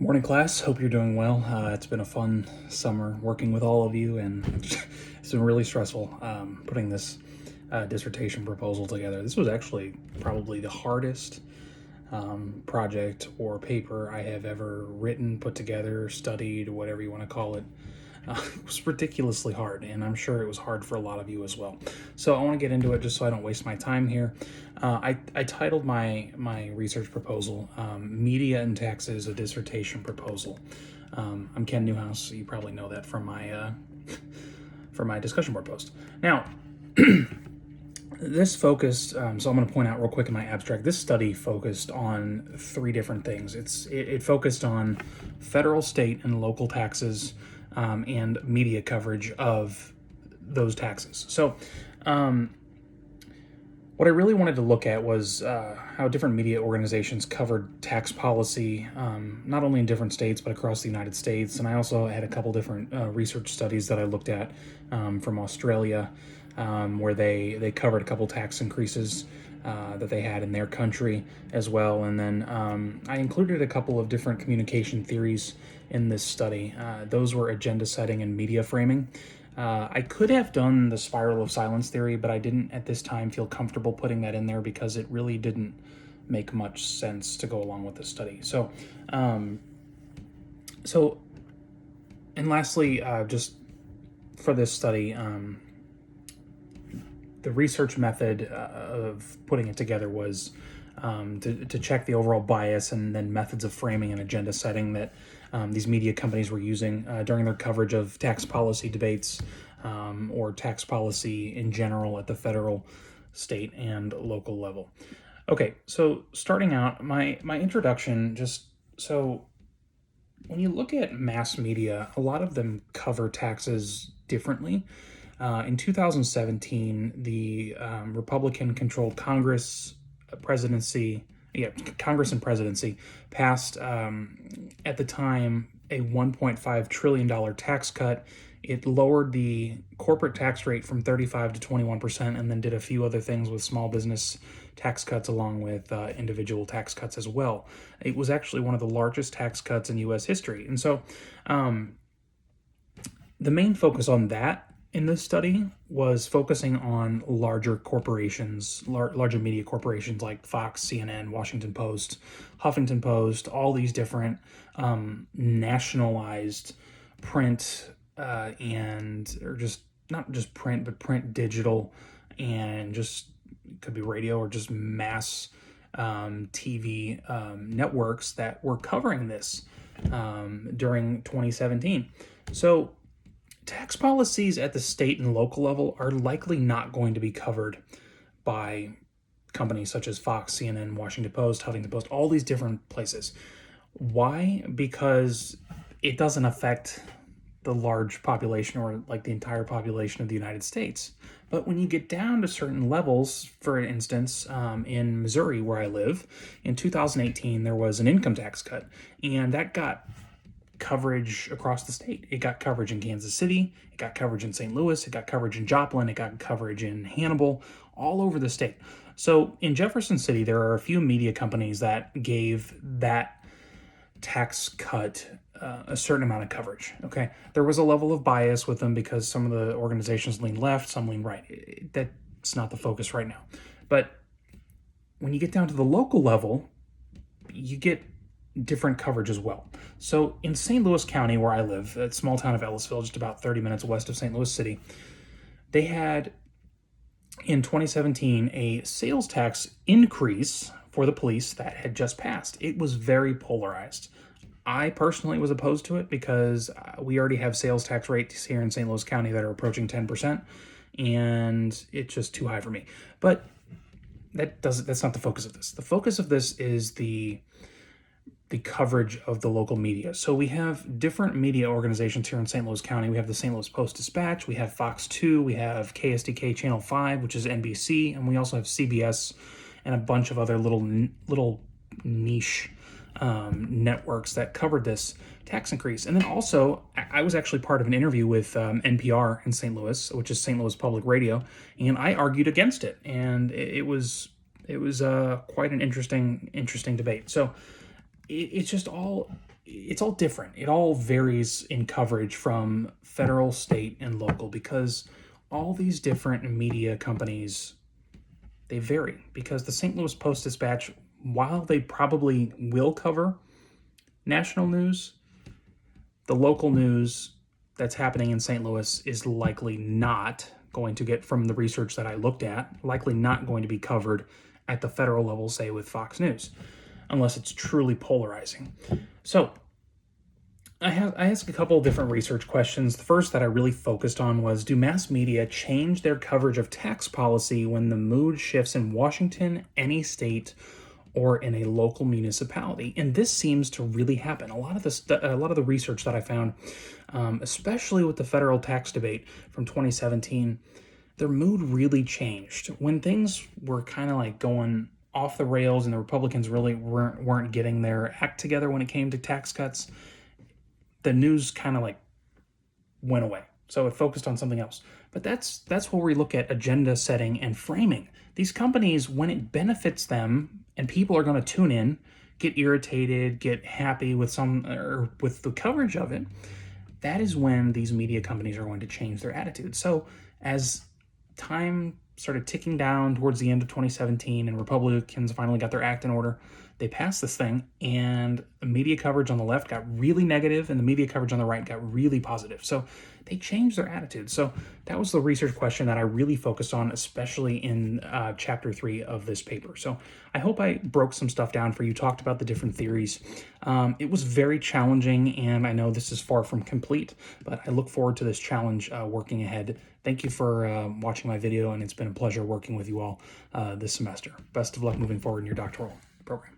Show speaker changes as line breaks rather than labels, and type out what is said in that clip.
Morning, class. Hope you're doing well. It's been a fun summer working with all of you, and it's been really stressful putting this dissertation proposal together. This was actually probably the hardest project or paper I have ever written, put together, studied, whatever you want to call it. It was ridiculously hard, and I'm sure it was hard for a lot of you as well. So I want to get into it just so I don't waste my time here. I titled my research proposal "Media and Taxes: A Dissertation Proposal." I'm Ken Newhouse. You probably know that from my discussion board post. Now, this focused, so I'm going to point out real quick in my abstract, this study focused on three different things. It focused on federal, state, and local taxes and media coverage of those taxes. So what I really wanted to look at was how different media organizations covered tax policy, not only in different states, but across the United States. And I also had a couple different research studies that I looked at from Australia, where they covered a couple tax increases that they had in their country as well. And then I included a couple of different communication theories in this study. Those were agenda setting and media framing. I could have done the spiral of silence theory, but I didn't at this time feel comfortable putting that in there because it really didn't make much sense to go along with the study. And lastly, just for this study, the research method of putting it together was to check the overall bias and then methods of framing and agenda setting that these media companies were using during their coverage of tax policy debates or tax policy in general at the federal, state, and local level. Okay, so starting out, my introduction, just so when you look at mass media, a lot of them cover taxes differently. In 2017, the Republican-controlled Congress and presidency passed, at the time, a $1.5 trillion tax cut. It lowered the corporate tax rate from 35 to 21%, and then did a few other things with small business tax cuts along with individual tax cuts as well. It was actually one of the largest tax cuts in U.S. history. And so the main focus on that in this study was focusing on larger corporations, larger media corporations like Fox, CNN, Washington Post, Huffington Post, all these different nationalized print or just not just print, but print, digital, and just could be radio or just mass TV networks that were covering this during 2017. So tax policies at the state and local level are likely not going to be covered by companies such as Fox, CNN, Washington Post, Huffington Post, all these different places. Why? Because it doesn't affect the large population or like the entire population of the United States. But when you get down to certain levels, for instance, in Missouri, where I live, in 2018, there was an income tax cut, and that got coverage across the state. It got coverage in Kansas City, it got coverage in St. Louis, it got coverage in Joplin, it got coverage in Hannibal, all over the state. So in Jefferson City, there are a few media companies that gave that tax cut a certain amount of coverage. Okay, there was a level of bias with them because some of the organizations lean left, some lean right. That's not the focus right now. But when you get down to the local level, you get different coverage as well. So in St. Louis County, where I live, a small town of Ellisville, just about 30 minutes west of St. Louis City, they had in 2017 a sales tax increase for the police that had just passed. It was very polarized. I personally was opposed to it because we already have sales tax rates here in St. Louis County that are approaching 10%, and it's just too high for me. But that's not the focus of this. The focus of this is the coverage of the local media. So we have different media organizations here in St. Louis County. We have the St. Louis Post-Dispatch, we have Fox 2, we have KSDK Channel 5, which is NBC, and we also have CBS and a bunch of other little niche networks that covered this tax increase. And then also, I was actually part of an interview with NPR in St. Louis, which is St. Louis Public Radio, and I argued against it. And it was quite an interesting debate. So it's just all, it's all different. It all varies in coverage from federal, state, and local, because all these different media companies, they vary. Because the St. Louis Post-Dispatch, while they probably will cover national news, the local news that's happening in St. Louis is likely not going to get, from the research that I looked at, likely not going to be covered at the federal level, say with Fox News, unless it's truly polarizing. So I asked a couple of different research questions. The first that I really focused on was, do mass media change their coverage of tax policy when the mood shifts in Washington, any state, or in a local municipality? And this seems to really happen. A lot of the research that I found, especially with the federal tax debate from 2017, their mood really changed when things were kind of like going off the rails and the Republicans really weren't getting their act together when it came to tax cuts. The news kind of like went away. So it focused on something else. But that's where we look at agenda setting and framing. These companies, when it benefits them and people are going to tune in, get irritated, get happy with with the coverage of it, that is when these media companies are going to change their attitude. So as time started ticking down towards the end of 2017 and Republicans finally got their act in order, they passed this thing, and the media coverage on the left got really negative and the media coverage on the right got really positive. So they changed their attitude. So that was the research question that I really focused on, especially in chapter 3 of this paper. So I hope I broke some stuff down for you, talked about the different theories. It was very challenging, and I know this is far from complete, but I look forward to this challenge working ahead. Thank you for watching my video, and it's been a pleasure working with you all this semester. Best of luck moving forward in your doctoral program.